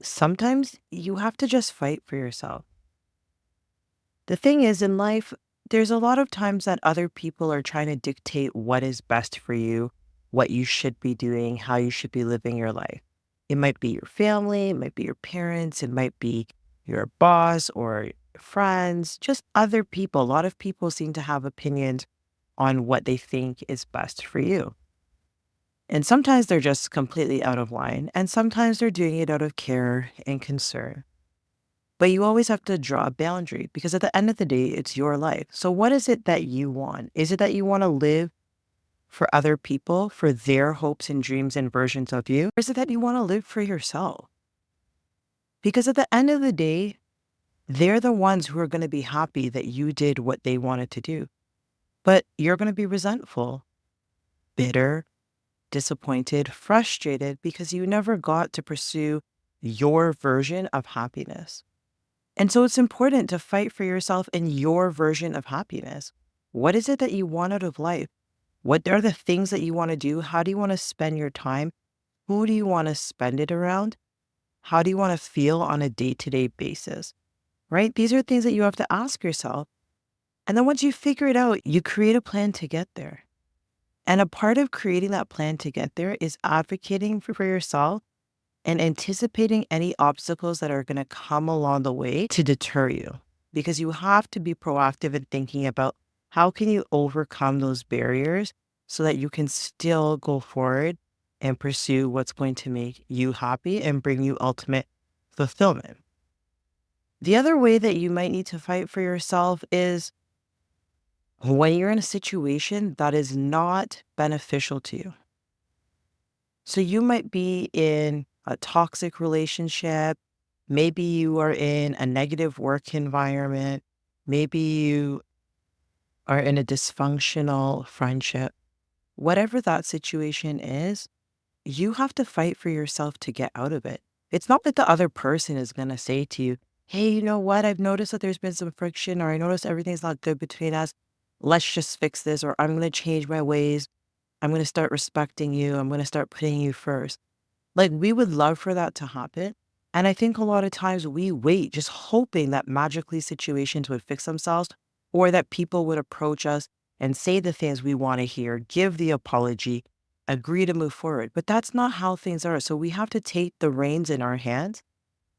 sometimes you have to just fight for yourself. The thing is, in life, there's a lot of times that other people are trying to dictate what is best for you, what you should be doing, how you should be living your life. It might be your family, it might be your parents, it might be your boss or friends, just other people. A lot of people seem to have opinions on what they think is best for you. And sometimes they're just completely out of line, and sometimes they're doing it out of care and concern. But you always have to draw a boundary because at the end of the day, it's your life. So, what is it that you want? Is it that you want to live for other people, for their hopes and dreams and versions of you? Or is it that you want to live for yourself? Because at the end of the day, they're the ones who are going to be happy that you did what they wanted to do. But you're going to be resentful, bitter, disappointed, frustrated because you never got to pursue your version of happiness. And so it's important to fight for yourself in your version of happiness. What is it that you want out of life? What are the things that you want to do? How do you want to spend your time? Who do you want to spend it around? How do you want to feel on a day-to-day basis? Right? These are things that you have to ask yourself. And then once you figure it out, you create a plan to get there. And a part of creating that plan to get there is advocating for yourself and anticipating any obstacles that are going to come along the way to deter you. Because you have to be proactive in thinking about how can you overcome those barriers so that you can still go forward and pursue what's going to make you happy and bring you ultimate fulfillment. The other way that you might need to fight for yourself is when you're in a situation that is not beneficial to you. So you might be in a toxic relationship. Maybe you are in a negative work environment. Maybe you are in a dysfunctional friendship. Whatever that situation is, you have to fight for yourself to get out of it. It's not that the other person is going to say to you, hey, you know what? I've noticed that there's been some friction, or I noticed everything's not good between us. Let's just fix this, or I'm going to change my ways. I'm going to start respecting you. I'm going to start putting you first. Like, we would love for that to happen. And I think a lot of times we wait just hoping that magically situations would fix themselves or that people would approach us and say the things we want to hear, give the apology, agree to move forward. But that's not how things are. So we have to take the reins in our hands.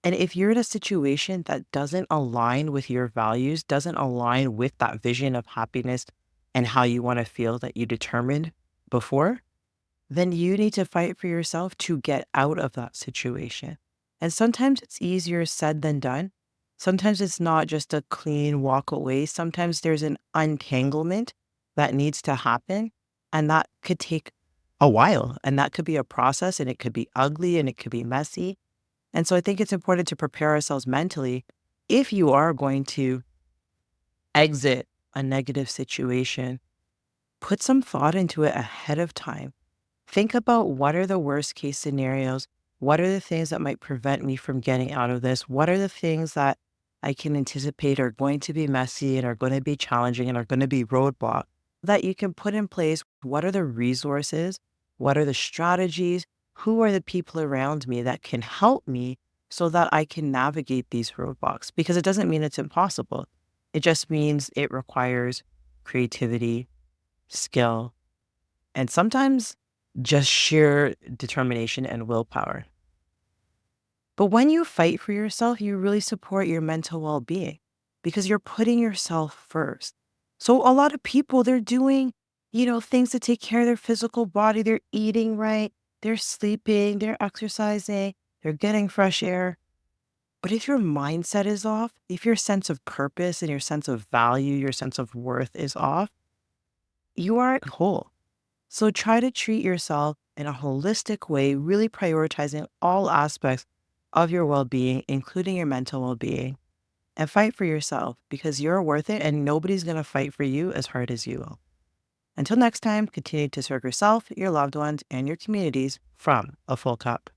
And if you're in a situation that doesn't align with your values, doesn't align with that vision of happiness and how you want to feel that you determined before, then you need to fight for yourself to get out of that situation. And sometimes it's easier said than done. Sometimes it's not just a clean walk away. Sometimes there's an untanglement that needs to happen. And that could take a while. And that could be a process, and it could be ugly and it could be messy. And so I think it's important to prepare ourselves mentally if you are going to exit a negative situation, put some thought into it ahead of time. Think about what are the worst case scenarios? What are the things that might prevent me from getting out of this? What are the things that I can anticipate are going to be messy and are going to be challenging and are going to be roadblocks that you can put in place? What are the resources? What are the strategies? Who are the people around me that can help me so that I can navigate these roadblocks? Because it doesn't mean it's impossible. It just means it requires creativity, skill, and sometimes just sheer determination and willpower. But when you fight for yourself, you really support your mental well-being because you're putting yourself first. So a lot of people, they're doing, things to take care of their physical body. They're eating right, they're sleeping, they're exercising, they're getting fresh air. But if your mindset is off, if your sense of purpose and your sense of value, your sense of worth is off, you aren't whole. So try to treat yourself in a holistic way, really prioritizing all aspects of your well-being, including your mental well-being, and fight for yourself because you're worth it and nobody's going to fight for you as hard as you will. Until next time, continue to serve yourself, your loved ones, and your communities from a full cup.